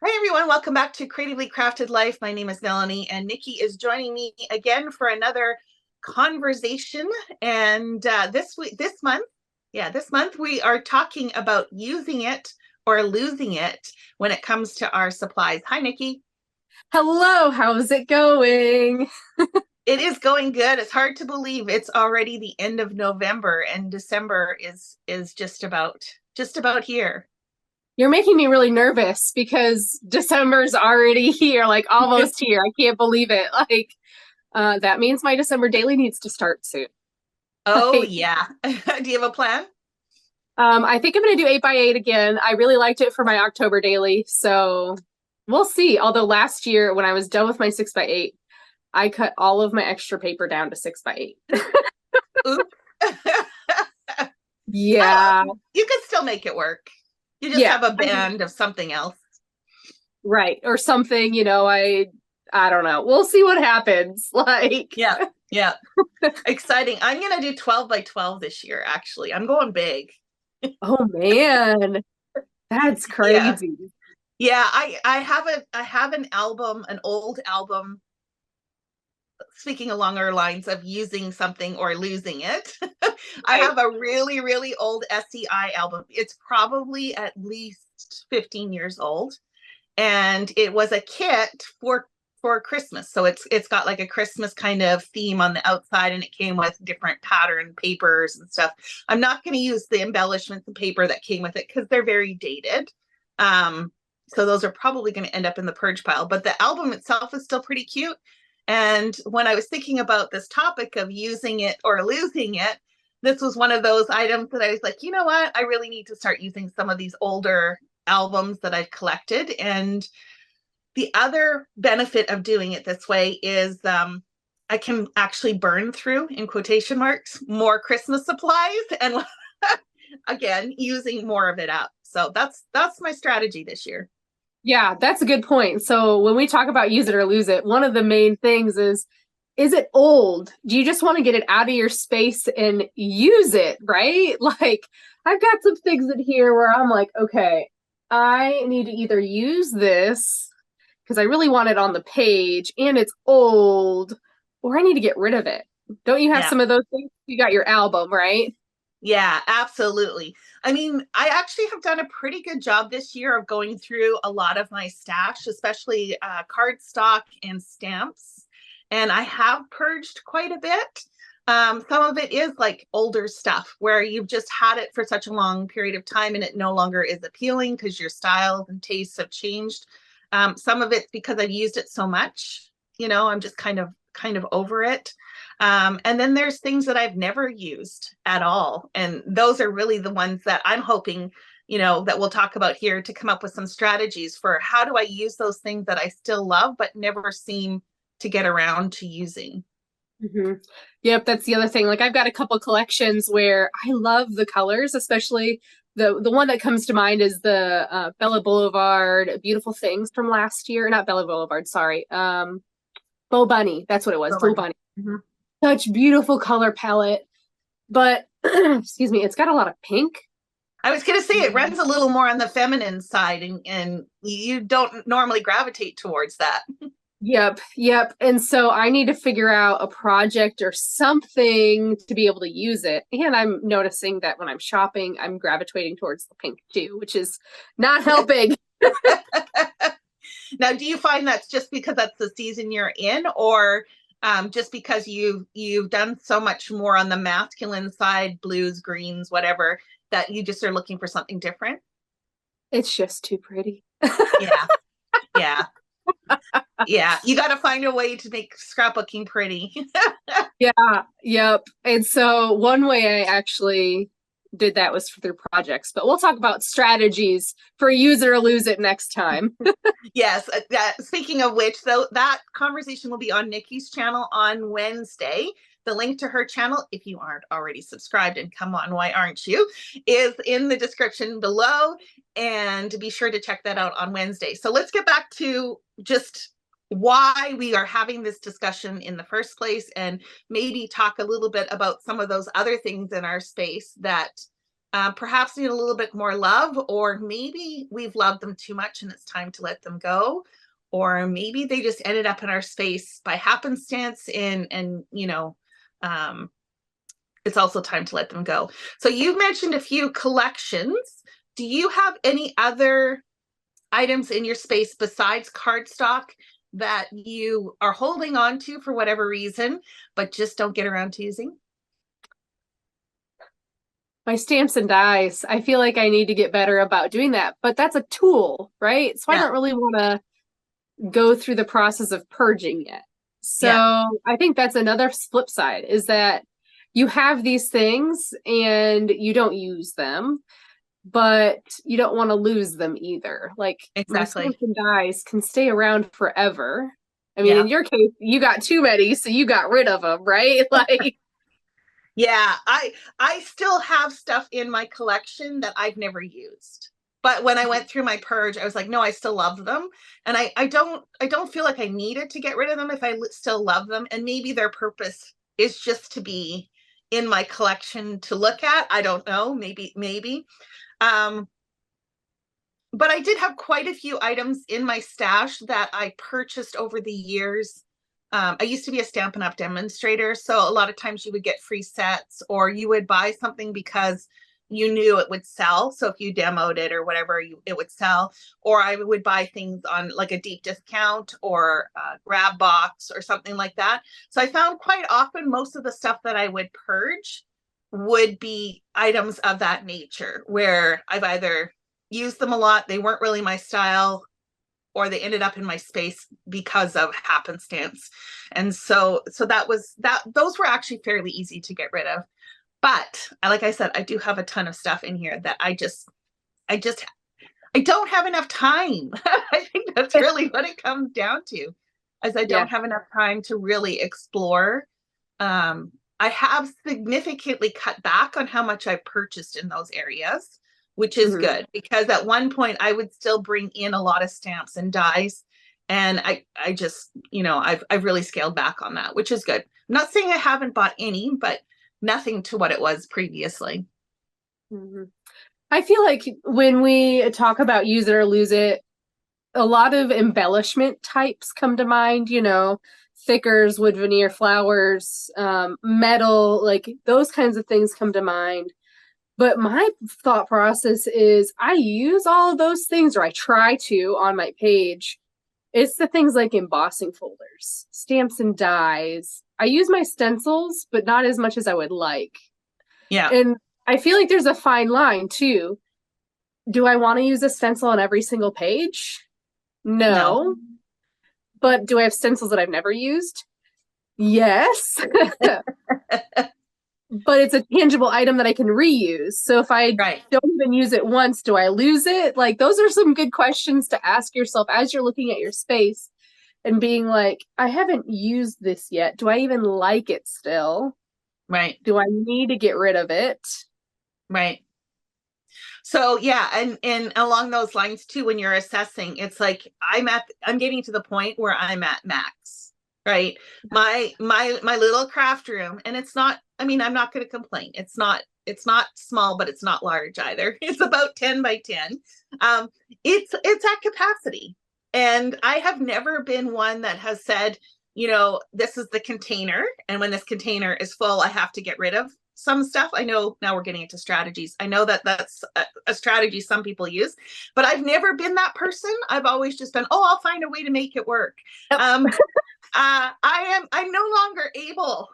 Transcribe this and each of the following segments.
Hi, everyone. Welcome back to Creatively Crafted Life. My name is Melanie, and Nikki is joining me again for another conversation. And this month we are talking about using it or losing it when it comes to our supplies. Hi, Nikki. Hello, how's it going? It is going good. It's hard to believe it's already the end of November, and December is just about here. You're making me really nervous because December's already here, like almost here. I can't believe it. That means my December daily needs to start soon. Oh Like, yeah. Do you have a plan? I think I'm gonna do 8x8 again. I really liked it for my October daily, so we'll see. Although last year when I was done with my 6x8, I cut all of my extra paper down to 6x8. Oops. Oh, Yeah, you could still make it work. You just yeah, have a band of something else. right. Or something, I don't know. We'll see what happens. Yeah, yeah. Exciting. I'm gonna do 12 by 12 this year, actually. I'm going big. Oh man, that's Yeah. crazy. Yeah, I have an album, an old album, speaking along our lines of using something or losing it. I Right. have a really, really old SCI album. It's probably at least 15 years old. And it was a kit for Christmas. So it's got like a Christmas kind of theme on the outside, and it came with different pattern papers and stuff. I'm not going to use the embellishments and paper that came with it because they're very dated. So those are probably going to end up in the purge pile. But the album itself is still pretty cute. And when I was thinking about this topic of using it or losing it, this was one of those items that I was like, you know what? I really need to start using some of these older albums that I've collected. And the other benefit of doing it this way is I can actually burn through, in quotation marks, more Christmas supplies and again, using more of it up. So that's my strategy this year. Yeah, that's a good point. So when we talk about use it or lose it, one of the main things is it old? Do you just want to get it out of your space and use it, right? Like I've got some things in here where I'm like, okay, I need to either use this because I really want it on the page and it's old, or I need to get rid of it. Don't you have Yeah. some of those things? You got your album, right? Yeah, absolutely. I mean, I actually have done a pretty good job this year of going through a lot of my stash, especially cardstock and stamps. And I have purged quite a bit. Some of it is like older stuff where you've just had it for such a long period of time and it no longer is appealing because your styles and tastes have changed. Some of it's because I've used it so much, I'm just kind of over it. And then there's things that I've never used at all. And those are really the ones that I'm hoping, that we'll talk about here to come up with some strategies for how do I use those things that I still love, but never seem to get around to using. Hmm. Yep, that's the other thing. Like I've got a couple collections where I love the colors, especially the one that comes to mind is the Bella Boulevard Beautiful Things from last year. Not Bella Boulevard, sorry. Bow Bunny. That's what it was. So Bow funny. Bunny. Mhm. Such beautiful color palette, but excuse me, it's got a lot of pink. I was going to say it runs a little more on the feminine side, and you don't normally gravitate towards that. Yep, yep. And so I need to figure out a project or something to be able to use it. And I'm noticing that when I'm shopping, I'm gravitating towards the pink too, which is not helping. Now, do you find that's just because that's the season you're in, or just because you've done so much more on the masculine side, blues, greens, whatever, that you just are looking for something different? It's just too pretty. Yeah, yeah, yeah. You got to find a way to make scrapbooking pretty. Yeah, yep. And so one way I actually did that was through projects, but we'll talk about strategies for use it or lose it next time. Yes. Speaking of which, though, that conversation will be on Nikki's channel on Wednesday. The link to her channel, if you aren't already subscribed, and come on, why aren't you, is in the description below. And be sure to check that out on Wednesday. So let's get back to just why we are having this discussion in the first place, and maybe talk a little bit about some of those other things in our space that perhaps need a little bit more love, or maybe we've loved them too much and it's time to let them go, or maybe they just ended up in our space by happenstance, and it's also time to let them go. So you've mentioned a few collections. Do you have any other items in your space besides cardstock that you are holding on to for whatever reason, but just don't get around to using? My stamps and dies. I feel like I need to get better about doing that, but that's a tool, right? So I Yeah. don't really want to go through the process of purging yet. So Yeah. I think that's another flip side, is that you have these things and you don't use them, but you don't want to lose them either. Like my Exactly. stamps and dies can stay around forever. I mean, Yeah. in your case, you got too many, so you got rid of them, right? Like, Yeah, I still have stuff in my collection that I've never used. But when I went through my purge, I was like, no, I still love them. And I don't feel like I needed to get rid of them if I still love them. And maybe their purpose is just to be in my collection to look at. I don't know, maybe. Um, but I did have quite a few items in my stash that I purchased over the years. I used to be a Stampin' Up! Demonstrator, so a lot of times you would get free sets, or you would buy something because you knew it would sell. So if you demoed it or whatever, it would sell. Or I would buy things on like a deep discount or a grab box or something like that. So I found quite often most of the stuff that I would purge would be items of that nature, where I've either used them a lot, they weren't really my style, or they ended up in my space because of happenstance. And so that was that. Those were actually fairly easy to get rid of. But like I said, I do have a ton of stuff in here that I don't have enough time. I think that's really what it comes down to, as I yeah. don't have enough time to really explore. I have significantly cut back on how much I purchased in those areas, which is Mhm. good, because at one point I would still bring in a lot of stamps and dies. And I just, I've really scaled back on that, which is good. I'm not saying I haven't bought any, but nothing to what it was previously. Mhm. I feel like when we talk about use it or lose it, a lot of embellishment types come to mind, thickers, wood veneer flowers, metal, like those kinds of things come to mind. But my thought process is I use all of those things, or I try to on my page. It's the things like embossing folders, stamps and dies. I use my stencils, but not as much as I would like. Yeah. And I feel like there's a fine line too. Do I want to use a stencil on every single page? No. No. But do I have stencils that I've never used? Yes. But it's a tangible item that I can reuse. So if I Right. don't even use it once, do I lose it? Like, those are some good questions to ask yourself as you're looking at your space and being like, I haven't used this yet. Do I even like it still? Right. Do I need to get rid of it? Right. So yeah, and along those lines too, when you're assessing, it's like I'm getting to the point where I'm at max, right? My little craft room, and it's not, I mean, I'm not going to complain. It's not small, but it's not large either. It's about 10 by 10. Um, it's at capacity. And I have never been one that has said, this is the container, and when this container is full, I have to get rid of some stuff. I know now we're getting into strategies. I know that that's a strategy some people use, but I've never been that person. I've always just been, oh, I'll find a way to make it work. Yep. I'm no longer able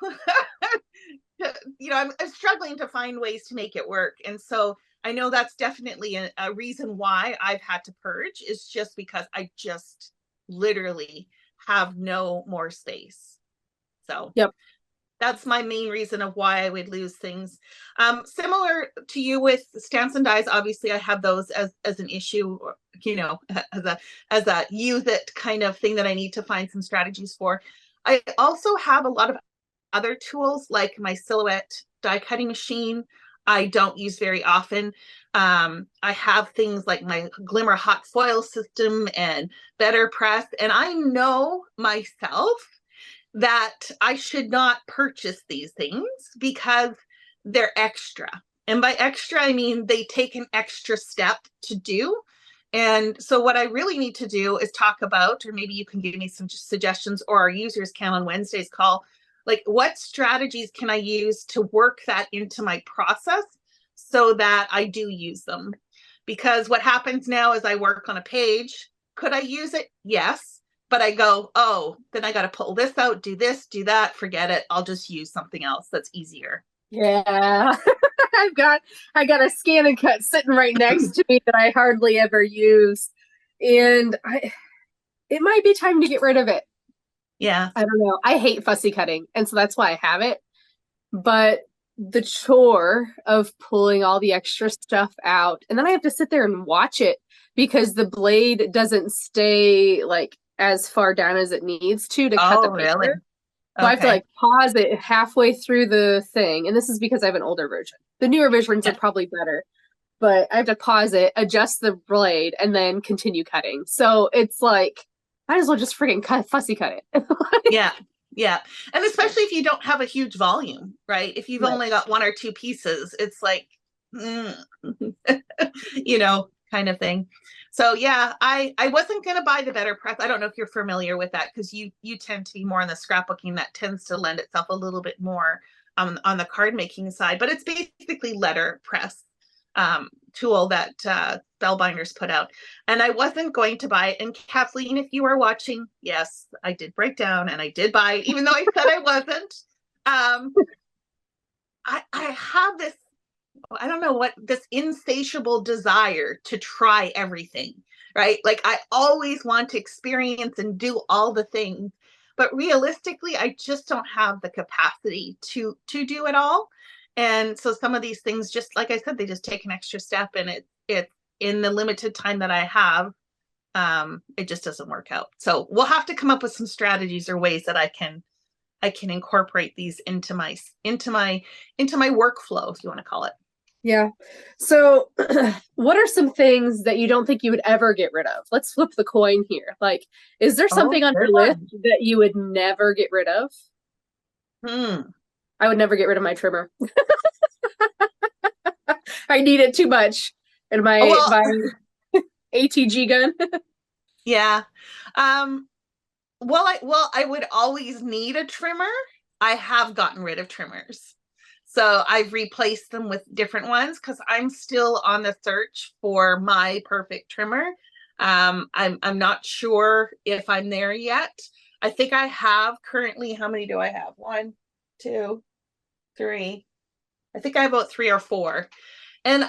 to, I'm struggling to find ways to make it work. And so I know that's definitely a reason why I've had to purge, is just because I just literally have no more space. So Yep. that's my main reason of why I would lose things. Similar to you with stamps and dies, obviously I have those as an issue, as a use it kind of thing that I need to find some strategies for. I also have a lot of other tools, like my Silhouette die cutting machine. I don't use very often. I have things like my Glimmer hot foil system and Better Press, and I know myself that I should not purchase these things because they're extra. And by extra, I mean they take an extra step to do. And so what I really need to do is talk about, or maybe you can give me some suggestions, or our users can on Wednesday's call, like what strategies can I use to work that into my process so that I do use them? Because what happens now is I work on a page. Could I use it? Yes. But I go, oh, then I got to pull this out, do this, do that, forget it. I'll just use something else that's easier. Yeah. I got a scan and cut sitting right next to me that I hardly ever use. And it might be time to get rid of it. Yeah. I don't know. I hate fussy cutting, and so that's why I have it. But the chore of pulling all the extra stuff out, and then I have to sit there and watch it because the blade doesn't stay like as far down as it needs to cut the paper. Really? So I have to like pause it halfway through the thing. And this is because I have an older version. The newer versions are probably better, but I have to pause it, adjust the blade, and then continue cutting. So it's like, might as well just freaking fussy cut it. Yeah. Yeah. And especially if you don't have a huge volume, right? If you've only got one or two pieces, it's like, you know, kind of thing. So yeah, I wasn't going to buy the better press. I don't know if you're familiar with that, because you tend to be more on the scrapbooking. That tends to lend itself a little bit more on the card making side, but it's basically letter press tool that Spellbinders put out. And I wasn't going to buy it. And Kathleen, if you are watching, yes, I did break down and I did buy it, even though I said I wasn't. I have this, I don't know what, this insatiable desire to try everything, right? Like I always want to experience and do all the things, but realistically, I just don't have the capacity to do it all. And so some of these things, just like I said, they just take an extra step, and it in the limited time that I have, it just doesn't work out. So we'll have to come up with some strategies or ways that I can incorporate these into my workflow, if you want to call it. Yeah. So what are some things that you don't think you would ever get rid of? Let's flip the coin here. Like, is there something on your list that you would never get rid of? I would never get rid of my trimmer. I need it too much in my ATG gun. Yeah. Well, I would always need a trimmer. I have gotten rid of trimmers. So I've replaced them with different ones because I'm still on the search for my perfect trimmer. I'm not sure if I'm there yet. I think I have currently, how many do I have? 1, 2, 3. I think I have about 3 or 4. And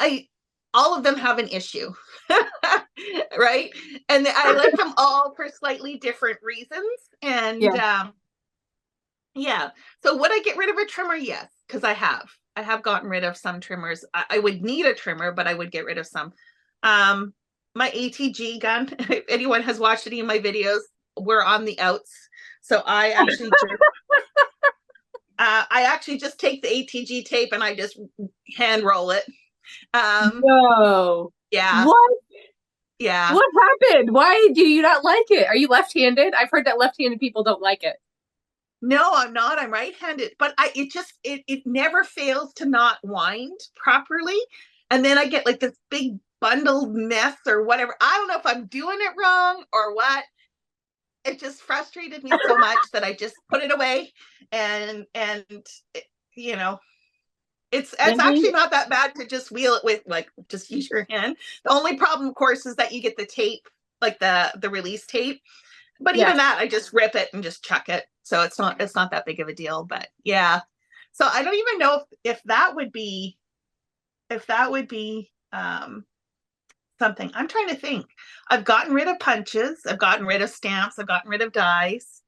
all of them have an issue, right? And I like them all for slightly different reasons. And yeah. So would I get rid of a trimmer? Yes, because I have gotten rid of some trimmers. I would need a trimmer, but I would get rid of some. My ATG gun, if anyone has watched any of my videos, we're on the outs. So I actually just take the ATG tape and I just hand roll it. No. Yeah. What? Yeah. What happened? Why do you not like it? Are you left-handed? I've heard that left-handed people don't like it. No, I'm not. I'm right-handed, but it never fails to not wind properly. And then I get like this big bundled mess or whatever. I don't know if I'm doing it wrong or what. It just frustrated me so much that I just put it away. And you know, it's actually not that bad to just wheel it with, like, just use your hand. The only problem, of course, is that you get the tape, like the release tape. But even that, I just rip it and just chuck it. So it's not that big of a deal. But yeah. So I don't even know if that would be something. I'm trying to think. I've gotten rid of punches. I've gotten rid of stamps. I've gotten rid of dies.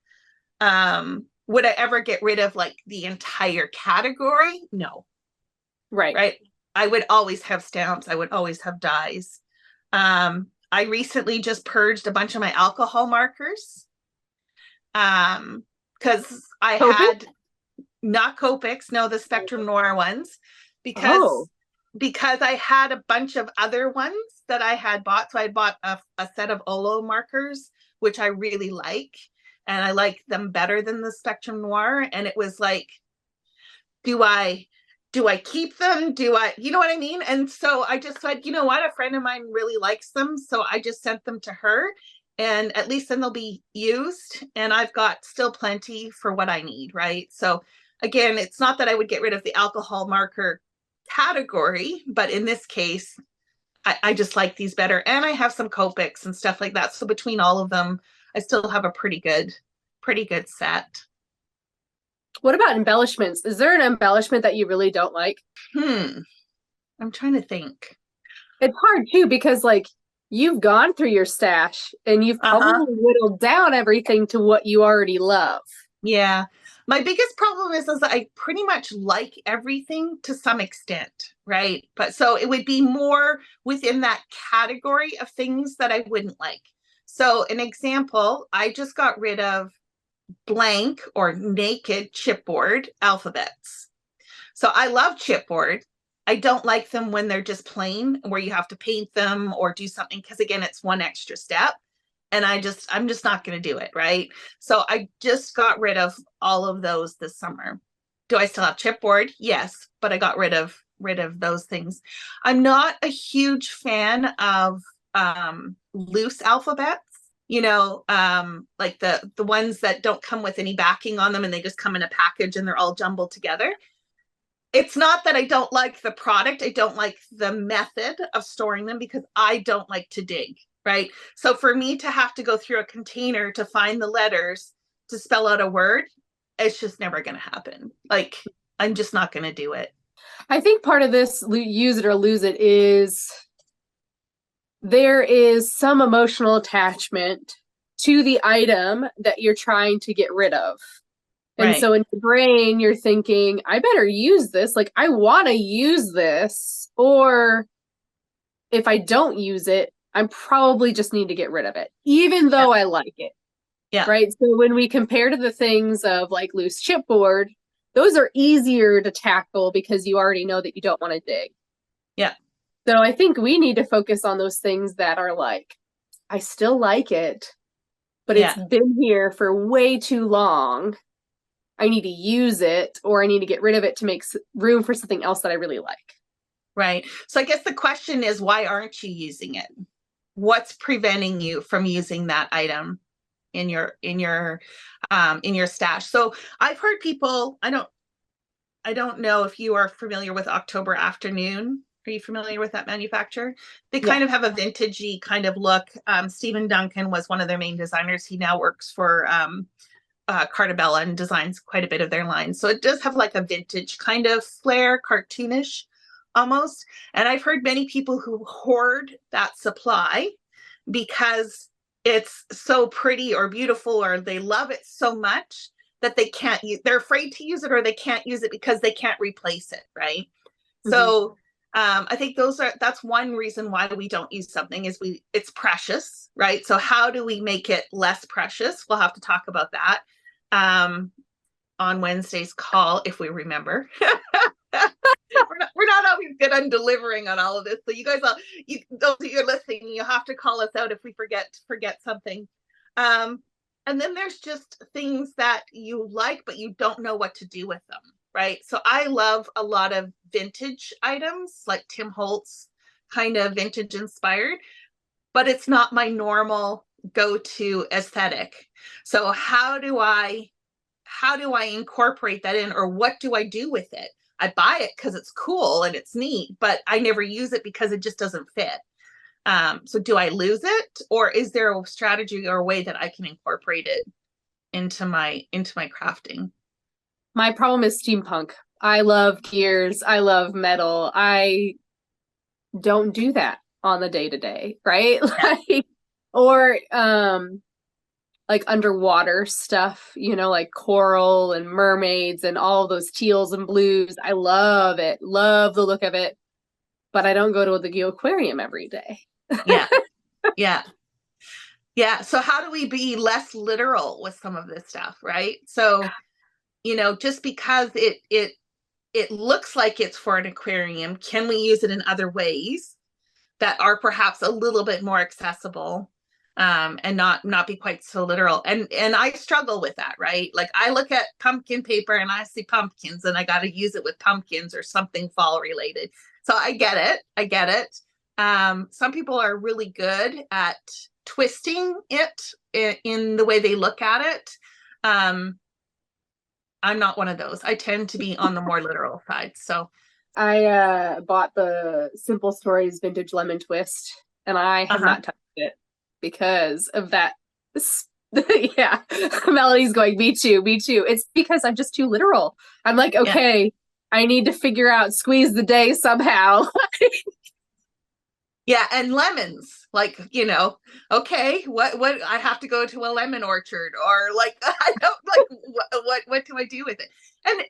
Would I ever get rid of like the entire category? No. Right. I would always have stamps. I would always have dies. I recently just purged a bunch of my alcohol markers. Because I had not Copics, no, the Spectrum Noir ones, because I had a bunch of other ones that I had bought. So I bought a set of Olo markers, which I really like, and I like them better than the Spectrum Noir. And it was like, do I do I keep them? You know what I mean? And so I just said, you know what? A friend of mine really likes them. So I just sent them to her, and at least then they'll be used. And I've got still plenty for what I need. Right. So again, it's not that I would get rid of the alcohol marker category, but in this case, I just like these better. And I have some Copics and stuff like that. So between all of them, I still have a pretty good set. What about embellishments? Is there an embellishment that you really don't like? I'm trying to think. It's hard too because like you've gone through your stash and you've probably whittled down everything to what you already love. Yeah. My biggest problem is I pretty much like everything to some extent, right? But so it would be more within that category of things that I wouldn't like. So an example, I just got rid of blank or naked chipboard alphabets. So I love chipboard. I don't like them when they're just plain, where you have to paint them or do something, because again, it's one extra step. And I'm just not going to do it, right? So I just got rid of all of those this summer. Do I still have chipboard? Yes, but I got rid of those things. I'm not a huge fan of loose alphabets, like the ones that don't come with any backing on them and they just come in a package and they're all jumbled together. It's not that I don't like the product. I don't like the method of storing them because I don't like to dig, right? So for me to have to go through a container to find the letters to spell out a word, it's just never going to happen. Like, I'm just not going to do it. I think part of this use it or lose it is there is some emotional attachment to the item that you're trying to get rid of. And Right. so in your brain, you're thinking, I better use this. Like, I want to use this. Or if I don't use it, I probably just need to get rid of it, even though I like it. Yeah. Right. So when we compare to the things of like loose chipboard, those are easier to tackle because you already know that you don't want to dig. Yeah. So I think we need to focus on those things that are like, I still like it, but it's been here for way too long. I need to use it, or I need to get rid of it to make room for something else that I really like. Right. So I guess the question is, why aren't you using it? What's preventing you from using that item in your stash? So I've heard people, I don't know if you are familiar with October Afternoon. Are you familiar with that manufacturer? They kind of have a vintagey kind of look. Stephen Duncan was one of their main designers. He now works for Cartabella and designs quite a bit of their lines. So it does have like a vintage kind of flair, cartoonish almost. And I've heard many people who hoard that supply because it's so pretty or beautiful, or they love it so much that they can't use, they're afraid to use it, or they can't use it because they can't replace it. Right. Mm-hmm. So I think that's one reason why we don't use something is it's precious, right? So how do we make it less precious? We'll have to talk about that on Wednesday's call, if we remember. we're not always good on delivering on all of this. So you guys, those of you are listening, you have to call us out if we forget something. And then there's just things that you like, but you don't know what to do with them. Right. So I love a lot of vintage items, like Tim Holtz, kind of vintage inspired, but it's not my normal go-to aesthetic. So how do I incorporate that in, or what do I do with it? I buy it because it's cool and it's neat, but I never use it because it just doesn't fit. So do I lose it, or is there a strategy or a way that I can incorporate it into my crafting? My problem is steampunk. I love gears. I love metal. I don't do that on the day-to-day, right? Yeah. Or like underwater stuff, like coral and mermaids and all those teals and blues. I love it. Love the look of it. But I don't go to the aquarium every day. Yeah. Yeah. Yeah. So how do we be less literal with some of this stuff, right? So just because it looks like it's for an aquarium, can we use it in other ways that are perhaps a little bit more accessible? and not be quite so literal. And I struggle with that, right? Like I look at pumpkin paper and I see pumpkins and I got to use it with pumpkins or something fall related. So I get it. I get it. Some people are really good at twisting it in the way they look at it. I'm not one of those. I tend to be on the more literal side. So I bought the Simple Stories Vintage Lemon Twist, and I have not touched it because of that. Yeah, Melody's going, me too, me too. It's because I'm just too literal. I'm like, okay, I need to figure out squeeze the day somehow. Yeah, and lemons, like, okay, what I have to go to a lemon orchard, or like I don't like what do I do with it? And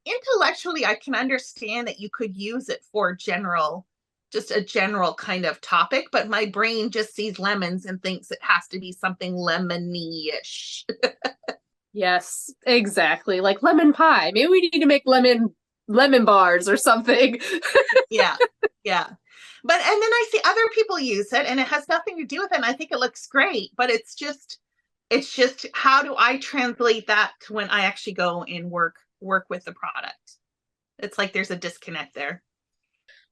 intellectually I can understand that you could use it for just a general kind of topic, but my brain just sees lemons and thinks it has to be something lemony-ish. Yes, exactly. Like lemon pie. Maybe we need to make lemon bars or something. Yeah. But and then I see other people use it and it has nothing to do with it. And I think it looks great, but it's just how do I translate that to when I actually go and work with the product? It's like there's a disconnect there.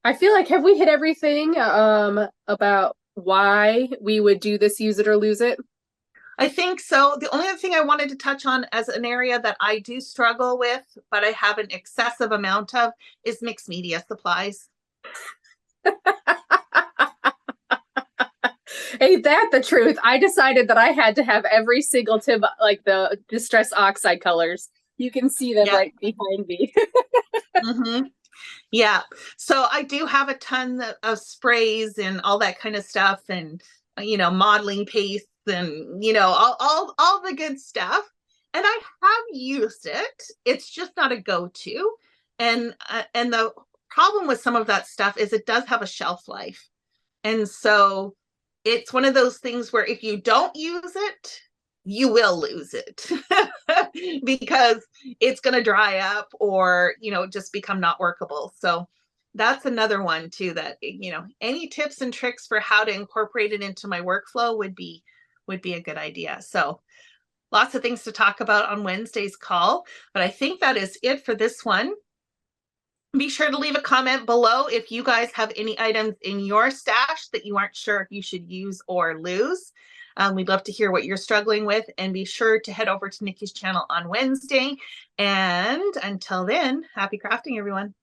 I feel like, have we hit everything about why we would do this use it or lose it? I think so. The only other thing I wanted to touch on as an area that I do struggle with, but I have an excessive amount of, is mixed media supplies. Ain't that the truth? I decided that I had to have every single tip, like the Distress Oxide colors. You can see them right behind me. Mm-hmm. Yeah. So I do have a ton of sprays and all that kind of stuff, and modeling pastes and all the good stuff. And I have used it. It's just not a go-to. And the problem with some of that stuff is it does have a shelf life. And so it's one of those things where if you don't use it, you will lose it because it's going to dry up or, just become not workable. So that's another one too, that, any tips and tricks for how to incorporate it into my workflow would be a good idea. So lots of things to talk about on Wednesday's call, but I think that is it for this one. Be sure to leave a comment below if you guys have any items in your stash that you aren't sure if you should use or lose. We'd love to hear what you're struggling with, and be sure to head over to Nikki's channel on Wednesday. And until then, happy crafting, everyone.